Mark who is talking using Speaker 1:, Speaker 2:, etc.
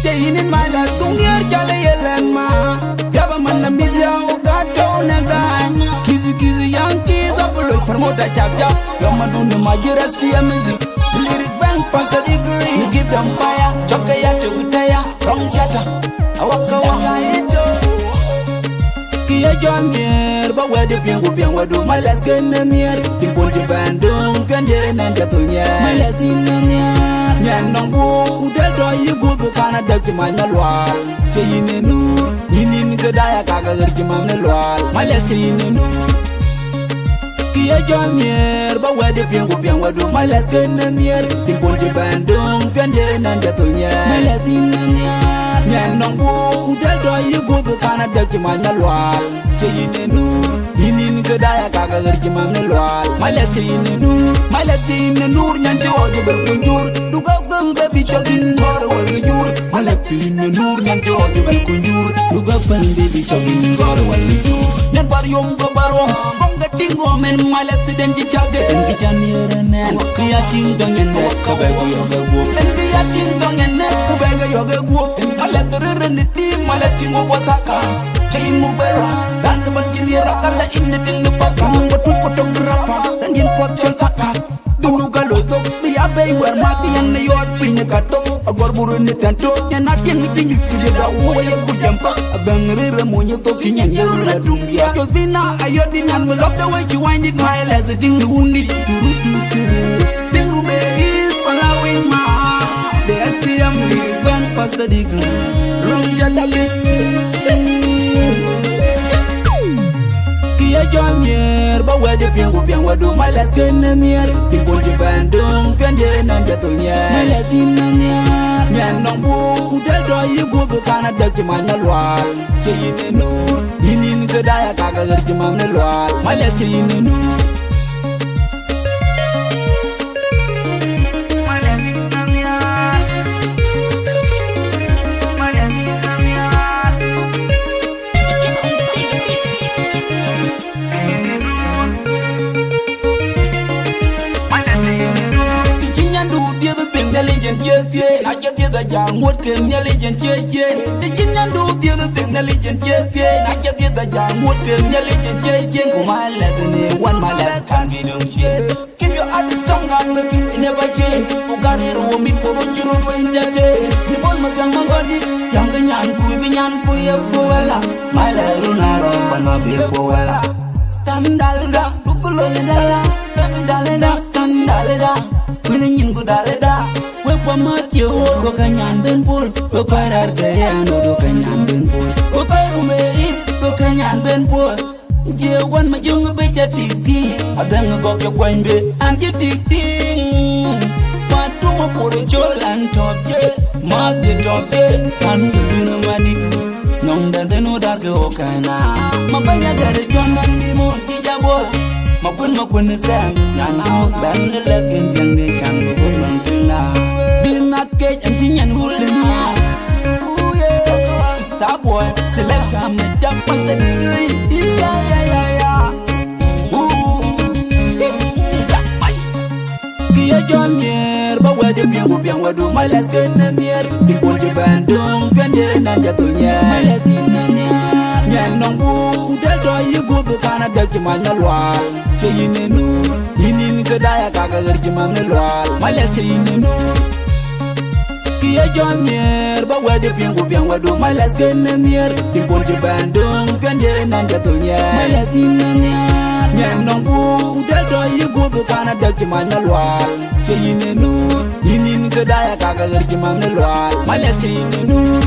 Speaker 1: Teyinin mala tungier jale yelenma Yaba manna milya ugato nega Kizi yankees abuloy promoter chap chap Yama dunu majiras kiya music Lyric bank pass a degree You give them fire Choka ya te utaya From chata Awaka waka ito Kiya John Nier Ba wede piangu wadu My last gana nier Timpul di Bandung Pianje nan jatul nier My last ina nier Nyan nong bu Udel do yu gu Bukana dap cima nyalwal Ceyine nur Yinin kedaya kagak gerjima nyalwal My last ceyine nur Kiya John Nier Ba wede piangu wadu My last gana nier Timpul di Bandung Pianje nan jatul nier My last ina nier Nyan nong bu Udel do yu gu Bukana dap cima nyalwal Ceyine nur Yinin kedaya kagak gerjima nyalwal My last ceyine nur My last ceyine nur Nyanti oje berkunjur Duga gengga bicogin gora wal jur My last ceyine nur Nyanti oje berkunjur Duga pandi bicogin gora wal jur Nyan baryong go barong Bongga tingo men My last denji cage Dengi janire nen Kaya cing dongen nek Kabego yoga guop Dengi ya cing dongen nek Kabego yoga guop My last reren di My last cingo wasaka Cayin mu bera Dan teman kini rakala ini ting lepas Kamu betul fotografa Dan yin foto saka Dulu galoto Biya bay wer mati yang neyot Pinya kato Agor buru ni tanto Yang nak yang itinyu Kiri da uwa yang kujamto Abang rere monyo to Kinya nyeru la dumbia Just bina ayo dinyan We love the way you wind it My as a ding lundi Ding rume is following ma The STM Liban pasta degree Rung jadabi Kiya John Nier Ba wede piangu wadu My last gana nier Timpul di Bandung Pianje nan jatul nier My last ina nier Nyan nong bu Udel do yu gu Bukana dap cima nyalwal Ceyine nur Yinin kedaya kagak gerjima nyalwal My last ceyine nur I get the young wood can legend the chin and do the other thing the legend I get the young wood can legend my leather one my last can't be no keep your heart strong and the people never change who got it or me for what you don't win that day the ball my young body young yan kuya my leather naro but no be poela tandalda dukulo yandala baby dalenda tandalda kunin ku daleda we pamatio do kanyan ben pul we parar gayano do kanyan ben pul we parume is do kanyan ben pul je wan ma jung be jatiti adang go ke kwande anje dikting patu mo por chol an topje ma de tope an yunu madi nong da denu dar ke okana ma banya gare jondan di mo di jabo ma kun sam yan out dan le kin jang de chang ko lang tena Cage and Tinyan Hulina. Ooh, yeah. Star boy, select some jump past the degree. Yeah. Ooh. Kiya John Nier, Ba wede wadu My last gana nier. Timpul di Bandung, Pianje nan jatul nier My last ina nier. Nyan nong bu, Udel do yu gu Bukana dap cima nyalwal Ceyine nur, Yinin kedaya kagak gerjima nyalwal My last ceyine nur Kiya John Nier Ba wede wadu My last gana nier Timpul di Bandung Pianje nan jatul nier My last ina nier. Nyan nong bu Udel do yu gu Bukana dap cima nyalwal Ceyine nur Yinin kedaya kagak gerjima nyalwal My last ceyine nur